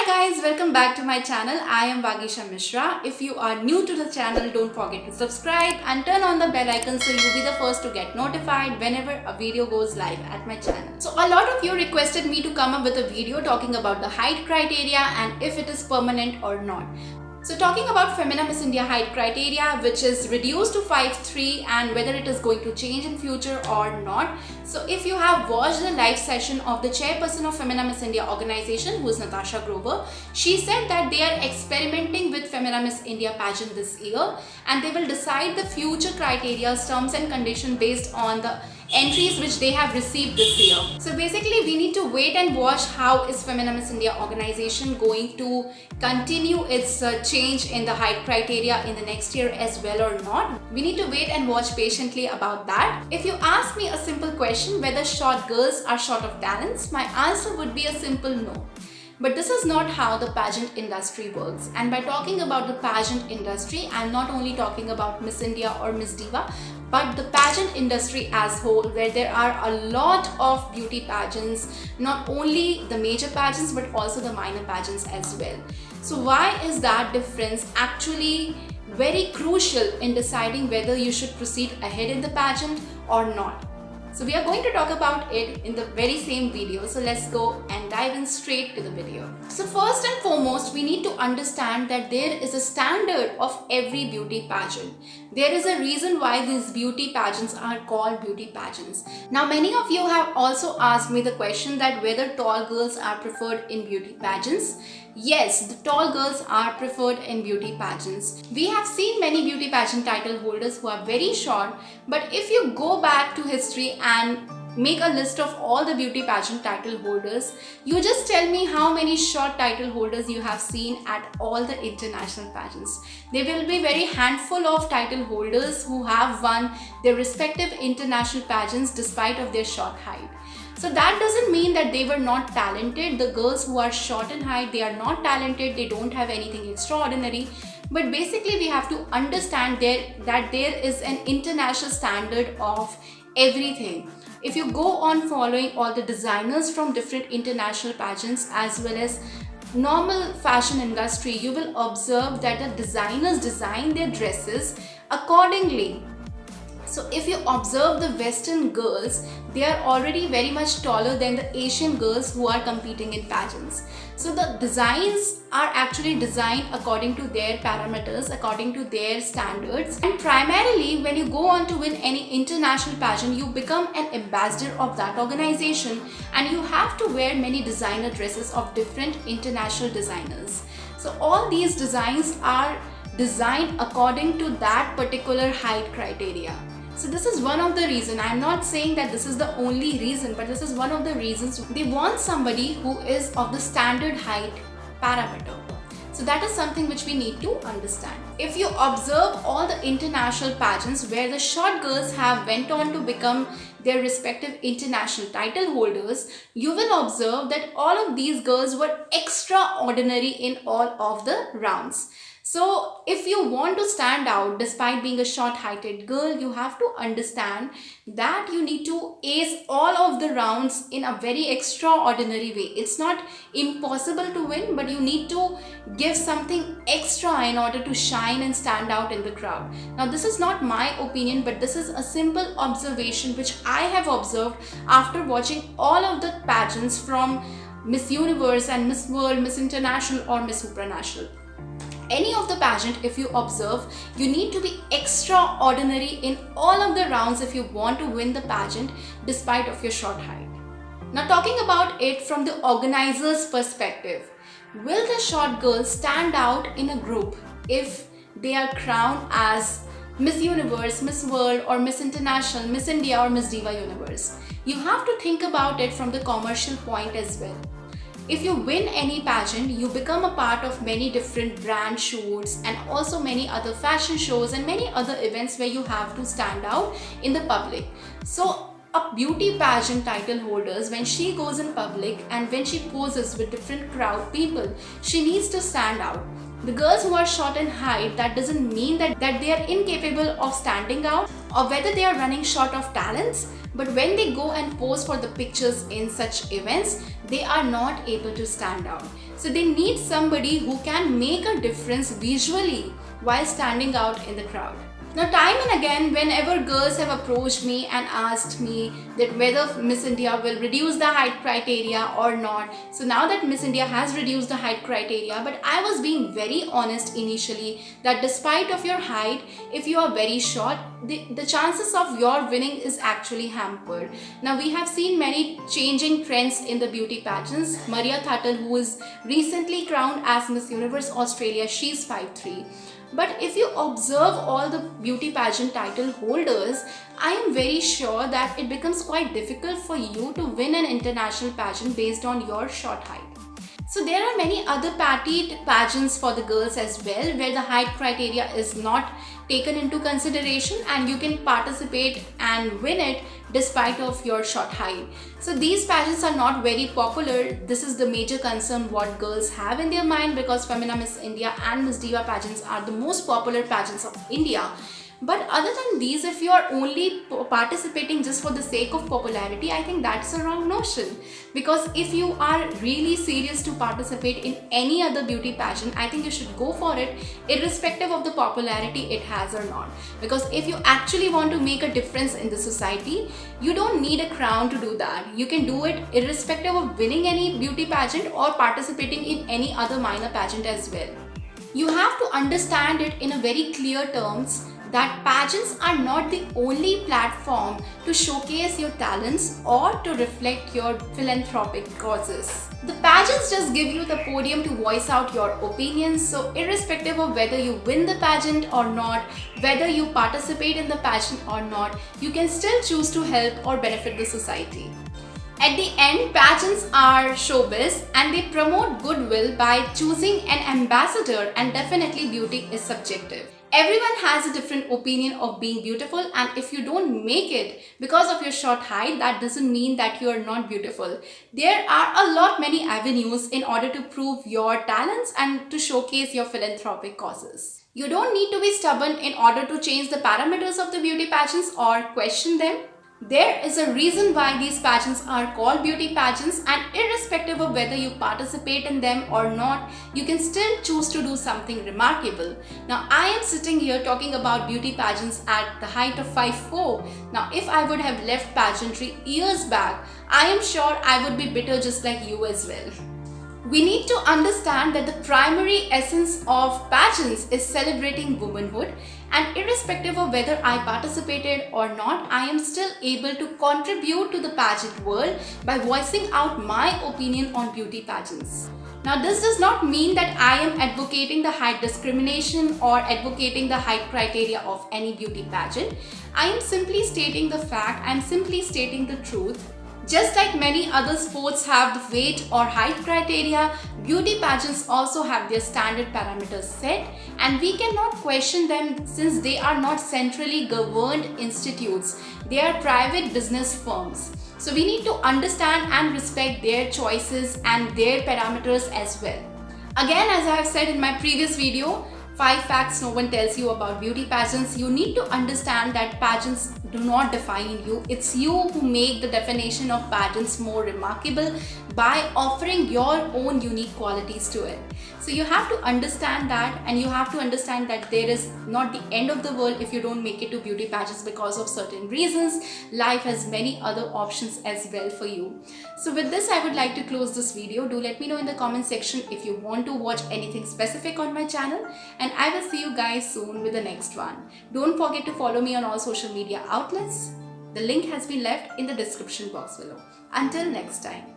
guys, welcome back to my channel. I am Vagisha Mishra. If you are new to the channel, don't forget to subscribe and turn on the bell icon so you'll be the first to get notified whenever a video goes live at my channel. So a lot of you requested me to come up with a video talking about the height criteria and if it is permanent or not. So talking about Femina Miss India height criteria, which is reduced to 5'3", and whether it is going to change in future or not. So if you have watched the live session of the chairperson of Femina Miss India organization, who is Natasha Grover, she said that they are experimenting with Femina Miss India pageant this year and they will decide the future criteria, terms and conditions based on the entries which they have received this year. So basically we need to wait and watch how is Femina Miss India organization going to continue its change in the height criteria in the next year as well or not. We need to wait and watch patiently about that. If you ask me a simple question whether short girls are short of talents, my answer would be a simple no. But this is not how the pageant industry works. And by talking about the pageant industry, I'm not only talking about Miss India or Miss Diva, but the pageant industry as whole, where there are a lot of beauty pageants, not only the major pageants but also the minor pageants as well. So why is that difference actually very crucial in deciding whether you should proceed ahead in the pageant or not? So we are going to talk about it in the very same video. So let's go and dive in straight to the video. So first and foremost, we need to understand that there is a standard of every beauty pageant. There is a reason why these beauty pageants are called beauty pageants. Now many of you have also asked me the question that whether tall girls are preferred in beauty pageants. Yes, the tall girls are preferred in beauty pageants. We have seen many beauty pageant title holders who are very short, but if you go back to history and make a list of all the beauty pageant title holders, you just tell me how many short title holders you have seen at all the international pageants. There will be very handful of title holders who have won their respective international pageants despite of their short height. So that doesn't mean that they were not talented. The girls who are short in height, they are not talented, they don't have anything extraordinary. But basically we have to understand that there is an international standard of everything. If you go on following all the designers from different international pageants as well as normal fashion industry, you will observe that the designers design their dresses accordingly. So if you observe the Western girls, they are already very much taller than the Asian girls who are competing in pageants. So the designs are actually designed according to their parameters, according to their standards. And primarily when you go on to win any international pageant, you become an ambassador of that organization and you have to wear many designer dresses of different international designers. So all these designs are designed according to that particular height criteria. So this is one of the reasons. I'm not saying that this is the only reason, but this is one of the reasons they want somebody who is of the standard height parameter. So that is something which we need to understand. If you observe all the international pageants where the short girls have went on to become their respective international title holders, you will observe that all of these girls were extraordinary in all of the rounds. So if you want to stand out despite being a short-heighted girl, you have to understand that you need to ace all of the rounds in a very extraordinary way. It's not impossible to win, but you need to give something extra in order to shine and stand out in the crowd. Now this is not my opinion, but this is a simple observation which I have observed after watching all of the pageants from Miss Universe and Miss World, Miss International or Miss Supranational. Any of the pageant, if you observe, you need to be extraordinary in all of the rounds if you want to win the pageant despite of your short height. Now talking about it from the organizer's perspective, will the short girls stand out in a group if they are crowned as Miss Universe, Miss World or Miss International, Miss India or Miss Diva Universe? You have to think about it from the commercial point as well. If you win any pageant, you become a part of many different brand shoots and also many other fashion shows and many other events where you have to stand out in the public. So a beauty pageant title holders, when she goes in public and when she poses with different crowd people, she needs to stand out. The girls who are short in height, that doesn't mean that they are incapable of standing out or whether they are running short of talents, but when they go and pose for the pictures in such events, they are not able to stand out. So they need somebody who can make a difference visually while standing out in the crowd. Now, time and again, whenever girls have approached me and asked me that whether Miss India will reduce the height criteria or not. So now that Miss India has reduced the height criteria, but I was being very honest initially that despite of your height, if you are very short, the chances of your winning is actually hampered. Now, we have seen many changing trends in the beauty pageants. Maria Thatal, who is recently crowned as Miss Universe Australia, she's 5'3". But if you observe all the beauty pageant title holders, I am very sure that it becomes quite difficult for you to win an international pageant based on your short height. So there are many other pageants for the girls as well, where the height criteria is not taken into consideration and you can participate and win it despite of your short height. So these pageants are not very popular. This is the major concern what girls have in their mind, because Femina, Miss India and Miss Diva pageants are the most popular pageants of India. But other than these, if you are only participating just for the sake of popularity, I think that's a wrong notion. Because if you are really serious to participate in any other beauty pageant, I think you should go for it irrespective of the popularity it has or not. Because if you actually want to make a difference in the society, you don't need a crown to do that. You can do it irrespective of winning any beauty pageant or participating in any other minor pageant as well. You have to understand it in a very clear terms that pageants are not the only platform to showcase your talents or to reflect your philanthropic causes. The pageants just give you the podium to voice out your opinions, so irrespective of whether you win the pageant or not, whether you participate in the pageant or not, you can still choose to help or benefit the society. At the end, pageants are showbiz and they promote goodwill by choosing an ambassador, and definitely beauty is subjective. Everyone has a different opinion of being beautiful, and if you don't make it because of your short height, that doesn't mean that you are not beautiful. There are a lot many avenues in order to prove your talents and to showcase your philanthropic causes. You don't need to be stubborn in order to change the parameters of the beauty pageants or question them. There is a reason why these pageants are called beauty pageants, and irrespective of whether you participate in them or not, you can still choose to do something remarkable. Now, I am sitting here talking about beauty pageants at the height of 5'4". Now, if I would have left pageantry years back, I am sure I would be bitter just like you as well. We need to understand that the primary essence of pageants is celebrating womanhood, and irrespective of whether I participated or not, I am still able to contribute to the pageant world by voicing out my opinion on beauty pageants. Now, this does not mean that I am advocating the height discrimination or advocating the height criteria of any beauty pageant. I am simply stating the fact, I am simply stating the truth. Just like many other sports have the weight or height criteria, beauty pageants also have their standard parameters set, and we cannot question them since they are not centrally governed institutes. They are private business firms. So we need to understand and respect their choices and their parameters as well. Again, as I have said in my previous video, 5 facts no one tells you about beauty pageants. You need to understand that pageants do not define you. It's you who make the definition of pageants more remarkable by offering your own unique qualities to it. So you have to understand that, and you have to understand that there is not the end of the world if you don't make it to beauty pageants because of certain reasons. Life has many other options as well for you. So with this, I would like to close this video. Do let me know in the comment section if you want to watch anything specific on my channel, and I will see you guys soon with the next one. Don't forget to follow me on all social media outlets. The link has been left in the description box below. Until next time.